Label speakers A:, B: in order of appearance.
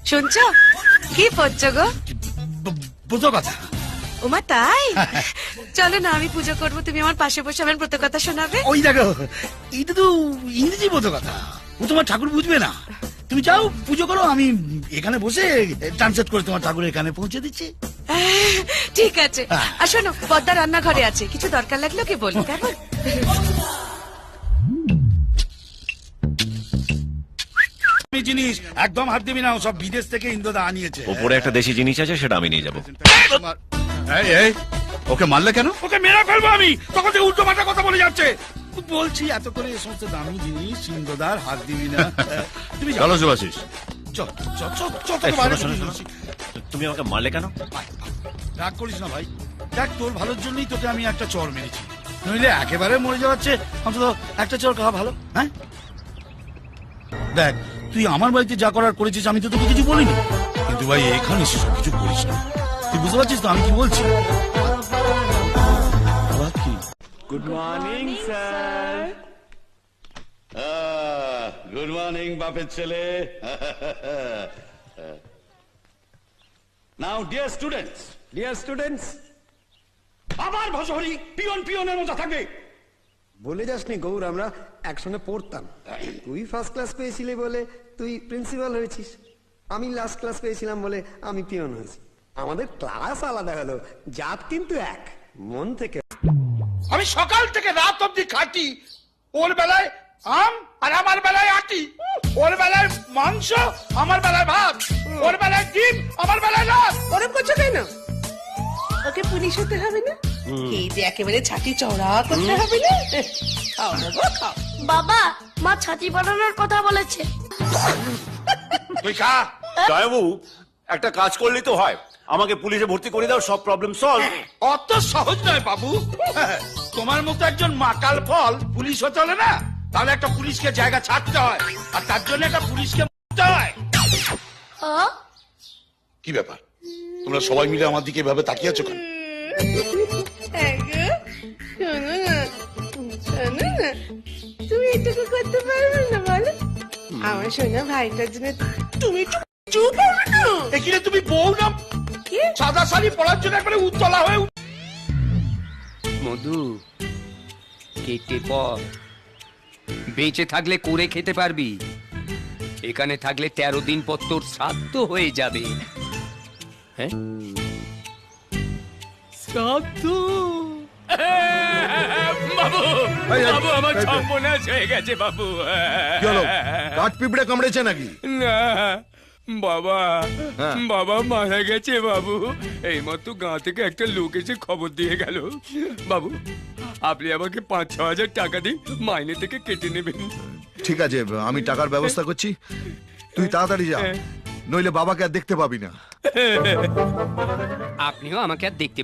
A: শুনছো কি পড়ছো গো?
B: বুঝো কথা।
A: ওমা তাই? চলো না, আমি পুজো করবো, তুমি আমার পাশে বসে আমার ব্রত কথা শোনাবে।
B: ওই দেখো, এটা তো ইংরেজি বোঝো কথা, ও তোমার ঠাকুর বুঝবে না। তুমি যাও পুজো করো, আমি এখানে বসে ট্রান্সলেট করে তোমার ঠাকুর এখানে পৌঁছে দিচ্ছি।
A: ঠিক আছে। আর শোনো, পদ্মা রান্নাঘরে আছে, কিছু দরকার লাগলো কি বলি, কেমন?
B: জিনিস একদম হাত দিবি না, ও সব বিদেশ থেকে ইন্দ্রদা আনিয়েছে।
C: ওপরে একটা দেশি জিনিস আছে, সেটা আমি নিয়ে যাবো।
D: এই এই ওকে মারলে কেন?
B: ওকে মেরে ফেলবো আমি, তখন থেকে উল্টো পাল্টা কথা বলে যাচ্ছে। বলছি এত করে এ সমস্ত দামি জিনিস ইন্দ্রদার হাত দিবি না। তুমি যাও।
D: চলো শুভাশিস।
B: চল চল চল চল,
C: এই,
B: তোকে বাইরে
C: শোনো,
B: বসে
C: শোনো,
B: দিচ্ছি।
C: তুমি আমাকে মারলে কেন?
B: রাগ করিস না ভাই, দেখ তোর ভালোর জন্যই তোকে আমি একটা চর মেরেছি, নইলে একেবারে মরে যাওয়াচ্ছে অন্তত একটা চর খাওয়া ভালো। হ্যাঁ দেখ, তুই আমার বাড়িতে যা করার করেছিস আমি তো তোকে কিছু বলিনি, কিন্তু ভাই এখানে সেসব কিছু করিস না। তুই বুঝতে পারছিস তো আমি কি বলছি? আবার কি?
E: Good morning sir.
F: Good morning বাপের ছেলে। নাও ডিয়ার স্টুডেন্টস,
E: ডিয়ার স্টুডেন্টস,
F: আবার ভসহরি পিয়ন পিয়নের মতো থাকবে।
E: বলে যাসনি গৌর, আমরা একসঙ্গে পড়তাম। তুই ফার্স্ট ক্লাস পেয়েছিলি বলে তুই প্রিন্সিপাল হয়েছিস, আমি লাস্ট ক্লাস পেয়েছিলাম বলে আমি পিয়ন হয়েছি। আমাদের ক্লাস আলাদা হলো, জাত কিন্তু এক, মন থেকে।
B: আমি সকাল থেকে রাত অব্দি খাটি, ওর বেলায় আম আর আমার বেলায় আটি, ওর বেলায় মাংস আমার বেলায় ভাত, ওর বেলায় ডিম আমার বেলায় লাল।
A: ওরম করছো কেন? ওকে পুলিশ হতে হবে না? এই যে একেবারে ছাতি চওড়া করতে হবে না? খাও না গো, খাও।
G: বাবা, মা ছাতি বানানোর কথা বলেছে।
B: তুই খা।
C: জয়বাবু, একটা কাজ করলেই তো হয়, আমাকে পুলিশে ভর্তি করে দাও, সব প্রবলেম সলভ।
B: অত সহজ নয় বাবু, তোমার মতো একজন মাকাল ফল পুলিশ হতে হলে না, তাহলে একটা পুলিশকে জায়গা ছাড়তে হয়, আর তার জন্য একটা পুলিশকে মারতে হয়।
D: কি ব্যাপার, তোমরা সবাই মিলে আমার দিকে এভাবে তাকিয়ে আছো কেন?
A: তুমি এটুকু করতে পারবে না বলো? আমার সোনা ভাইটার জন্য তুমি একটু চুপ হবে না?
B: এখানে তুমি বউ না,
A: কি?
B: সাদা শাড়ি পরার জন্য একবারে উত্তলা হয়ে
H: মধু কেটে পর, বেঁচে থাকলে করে খেতে পারবি, এখানে থাকলে 13 দিন পর তোর শ্রাদ্ধ হয়ে যাবে। হ্যাঁ, শ্রাদ্ধ? বাবু, বাবু আমার সর্বনাশ হয়ে গেছে বাবু।
D: কি হলো, কাঠ পিঁপড়ে কামড়েছে নাকি?
H: না বাবা, বাবা মারা গেছে বাবু। এইমাত্র গাঁ থেকে একটা লোক এসে খবর দিয়ে গেল। বাবু, আপনি আমাকে 5-6 হাজার টাকা দিন, মাইনে থেকে কেটে নেবেন।
D: ঠিক আছে, আমি টাকার ব্যবস্থা করছি, তুই তাড়াতাড়ি যা, নইলে বাবাকে আর দেখতে পাবি না।
H: আপনিও আমাকে আর দেখতে